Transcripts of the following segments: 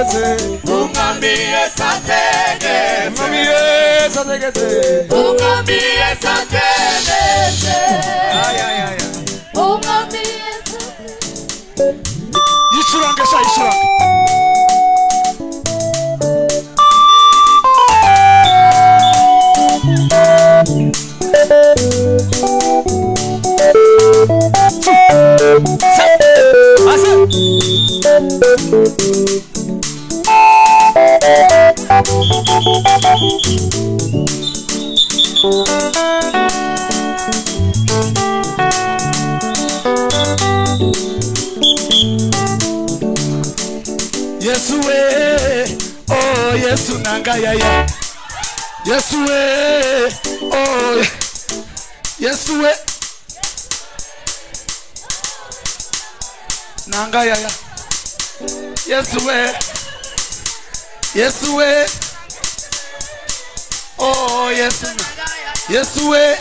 ategetse umwami Yesu ategetse umwami Yesu ategetse umwami Yesu ategetse umwami Yesu yicurange sha yicurange Yesu we, oh Yesu nanga yaya. Yesu we, oh Yesu we, nanga yaya. Yesu we, Yesu we, oh Yesu, Yesu we,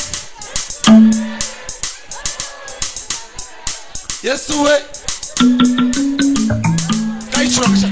Yesu we. Kaichuranga.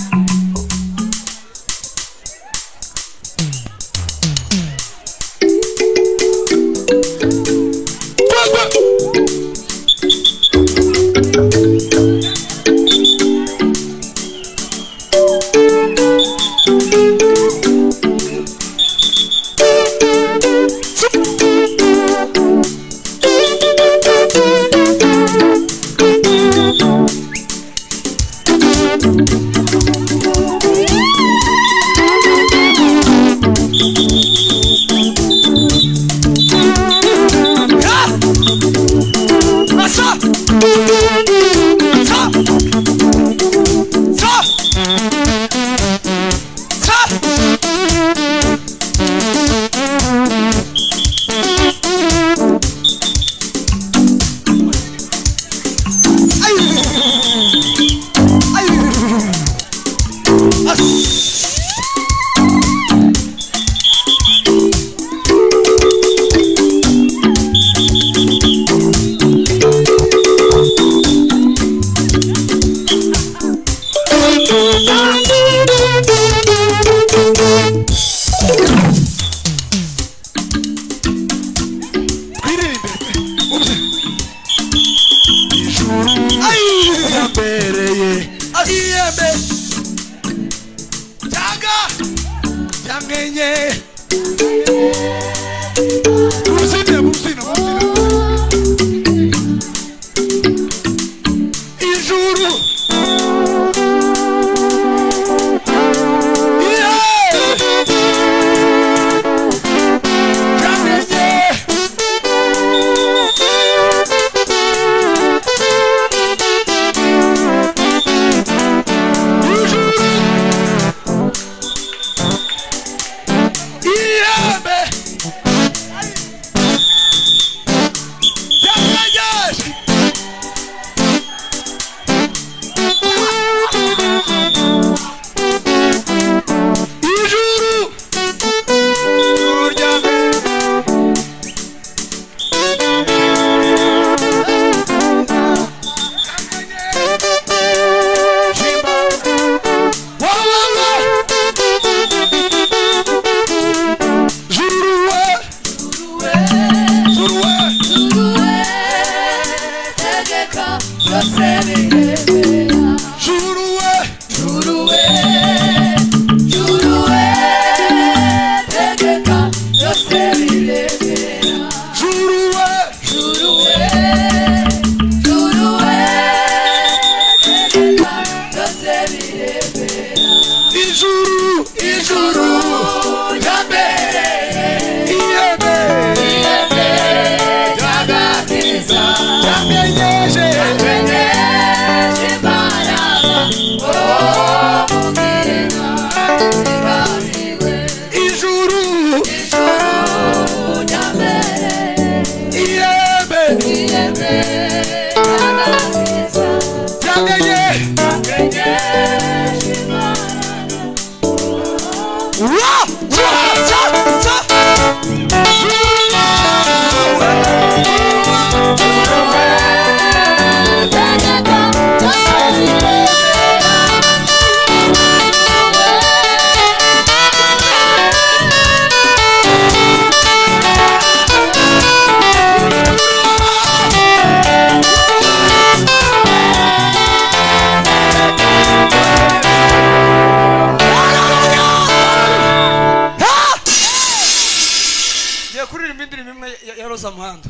tugiye kuririmba indirimbo imwe ya Roza Muhando.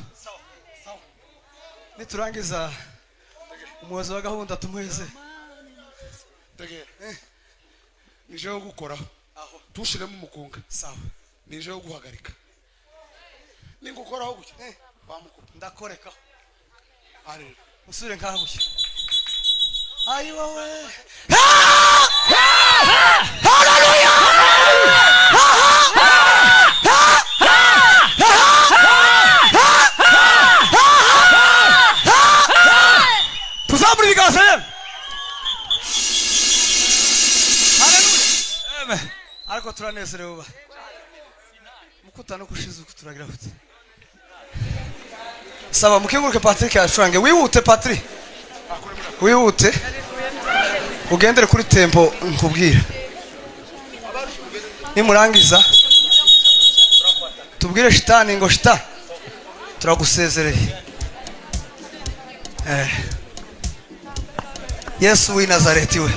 Niturangiza umuyobozi wa gahunda tumuheze. Nije yo gukora aho tushiremo umukunga Sawa. nije yo guhagarika ningukoraho gutya bamukupa Ndakoreka. arero Usure nkaho gutya. Ayi wowe. Tuzamuri bigaze. Haleluya. Amen. Ariko turanezerewe ba. Mukutana kushize kuturagira gute. Saba mukenguruke Patrick yacurange. Wihute Patrick. Wihute. Ugendere kuri tempo nkubwira. Nimurangiza tubwire shitani ngo shita turagusezereye. Yesu w'i Nazareti we.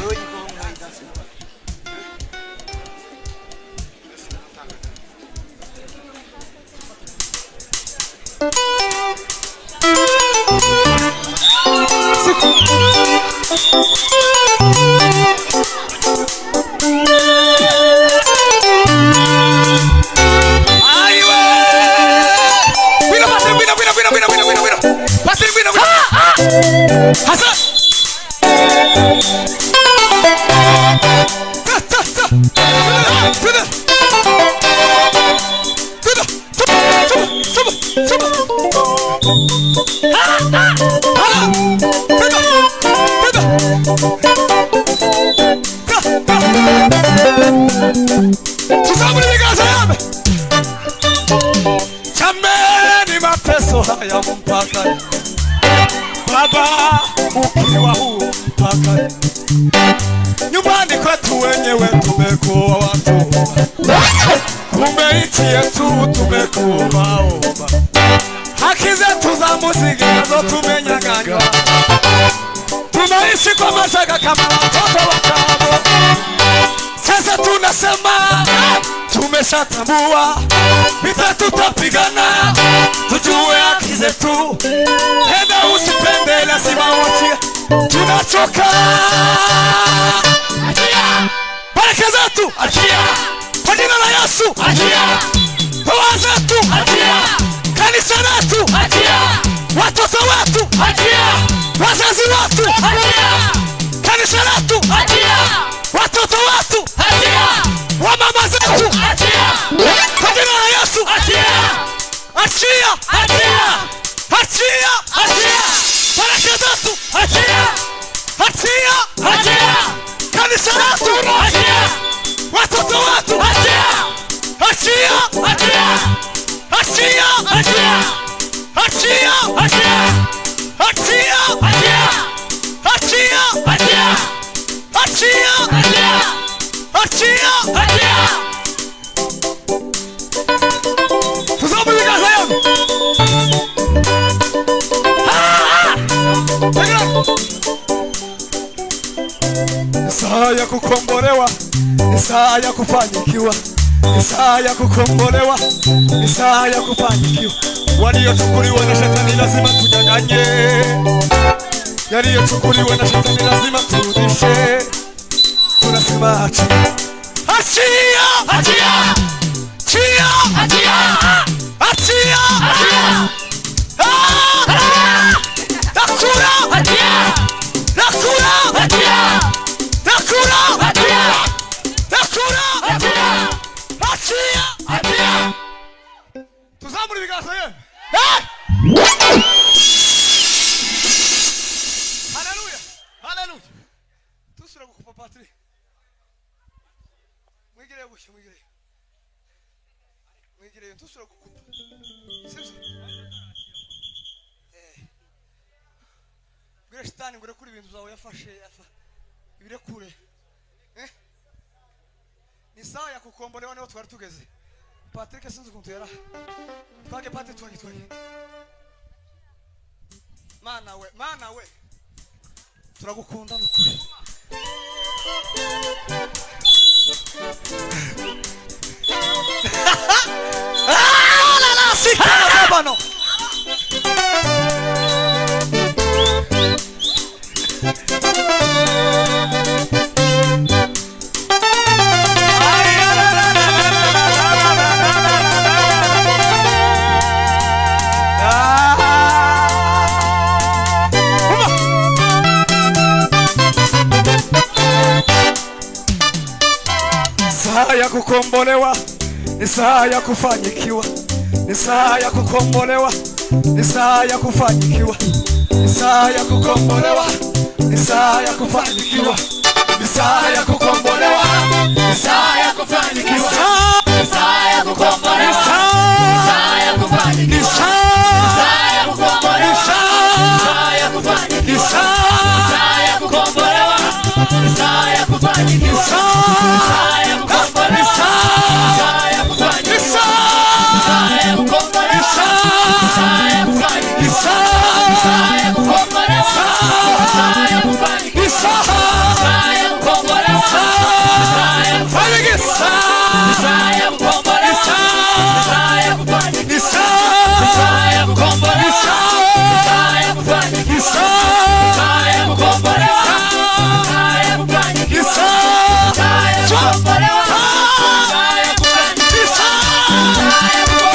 Chameni mateso haya mpaka Baba ukiwa huu mpaka nyumbani kwetu wenyewe tumekuwa watu kumbe nchi yetu tumekuwa maomba haki zetu za muziki nazo tumenyang'anywa tunaishi kwa mashaka kama watoto wa kambo sasa tunasema tumeshatambua vita tutapigana tujue haki zetu henda usipende lazima uachie tunachoka baraka zetu achia kwa jina la Yesu achia ndoa zetu achia kanisa letu achia watoto wetu achia wazazi wetu achia kanisa letu achia watoto wetu achia wamama zetu achia kwa jina la Yesu achia achia achia achia achia baraka zetu achia achia achia kanisa letu achia watoto wetu achia achia achia achia achia achia achia achia achia achia achia achia achia tuzamu bigaza yangu saa ya kukombolewa saa ya kufanikiwa saa ya kukombolewa saa ya kufanikiwa waliochukuliwa na shetani lazima tunyang'anye yaliyochukuliwa na shetani lazima turudishe tunasema achia achia achia achia achia achia nakura achia nakura achia nakura achia nakura achia achia achia tuzamuri bigaza ye haleluya haleluya tusura gukupa Patrick mwigire bushe mwigire tusura gukupa sibyo bwira shitani ngure kuri ibintu zawe yafashe ibire kure ni saa ya kukombolewa niho twari tugeze Patrick sinzi ukuntu yara twage Patrick twage mana we turagukunda nukuri la la kukombolewa, ni saa ya kufanikiwa, ni saa ya kukombolewa, ni saa ya kufanikiwa, ni saa ya kukombolewa, ni saa ya kufanikiwa, ni saa ya kukombolewa, ni saa ya kufanikiwa, ni saa ya kukombolewa, ni saa ya kufanikiwa, ni saa ya kukombolewa, ni saa ya kufanikiwa, ni saa ya kukombolewa, ni saa ya kufanikiwa, ni saa ya kukombolewa, ni saa ya kufanikiwa, ni saa ya kukombolewa, ni saa ya kufanikiwa, ni saa ya kukombolewa, ni saa ya kufanikiwa, ni saa ya kukombolewa, ni saa ya kufanikiwa, ni saa ya kukombolewa, ni saa ya kufanikiwa, ni saa ya kukombolewa, ni saa ya kufanikiwa, ni saa ya kukombolewa,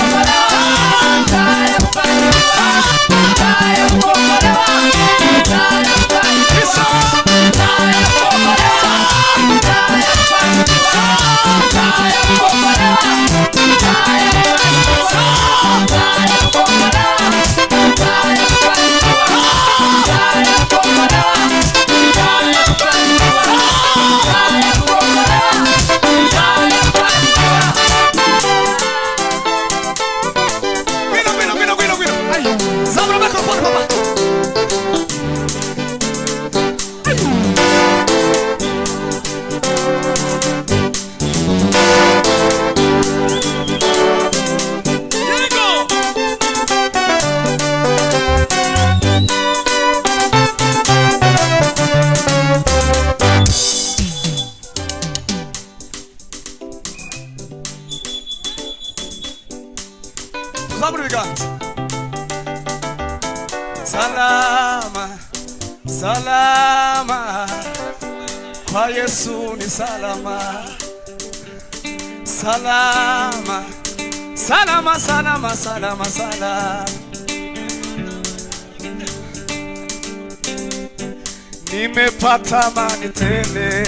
salama, salama, kwa Yesu ni salama, salama, salama, salama, salama, salama. Nimepata amani tele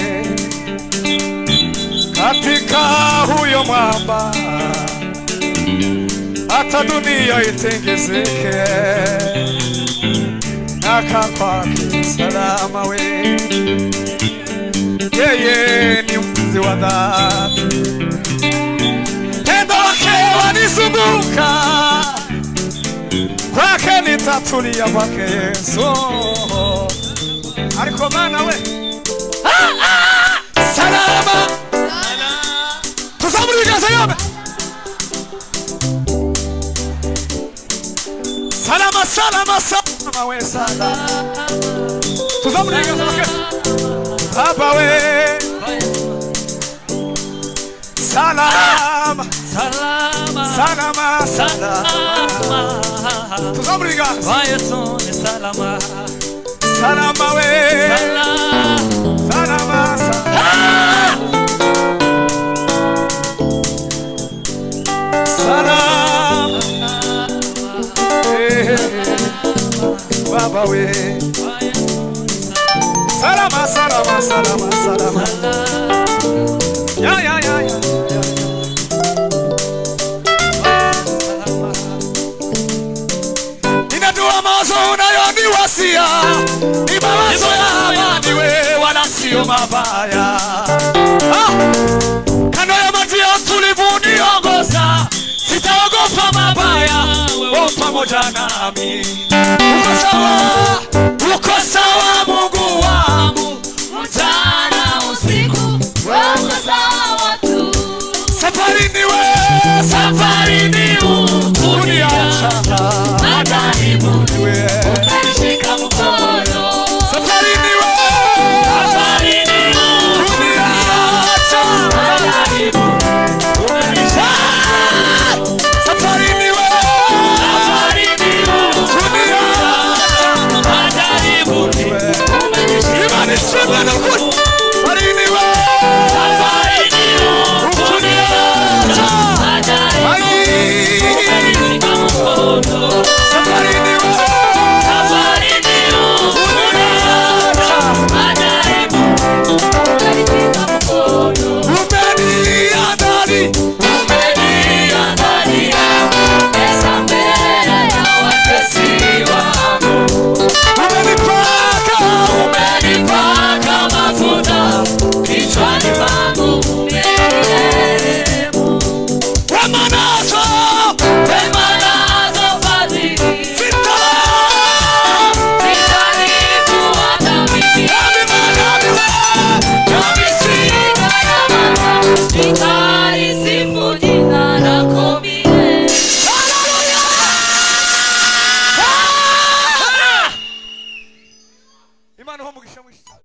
katika huyo mwamba, hata dunia itengezeke, naka kwake salama we. Yeye ni mpenzi wa dhati, pendo lake wanizunguka, kwake nitatulia, kwake Yesu. Ariko mana we salama, tuzamurika sayome salama, salama, salama we salama, tuzamurika sayome Baba we salama, salama, salama, salama, tuzamurika kwa Yesu ni salama, salama we salama, salama, salama, salama, Baba we salama, salama, salama, salama, ya ya ya ya, ninajua mawazo unayoniwasia ni mawazo ya amani we, wala sio mabaya. Kando ya maji ya utulivu niongoza, sitaogopa mabaya, wewe pamoja nami. Uko sawa, uko sawa Mungu wangu, mchana usiku, uko sawa tu. safarini we, safarini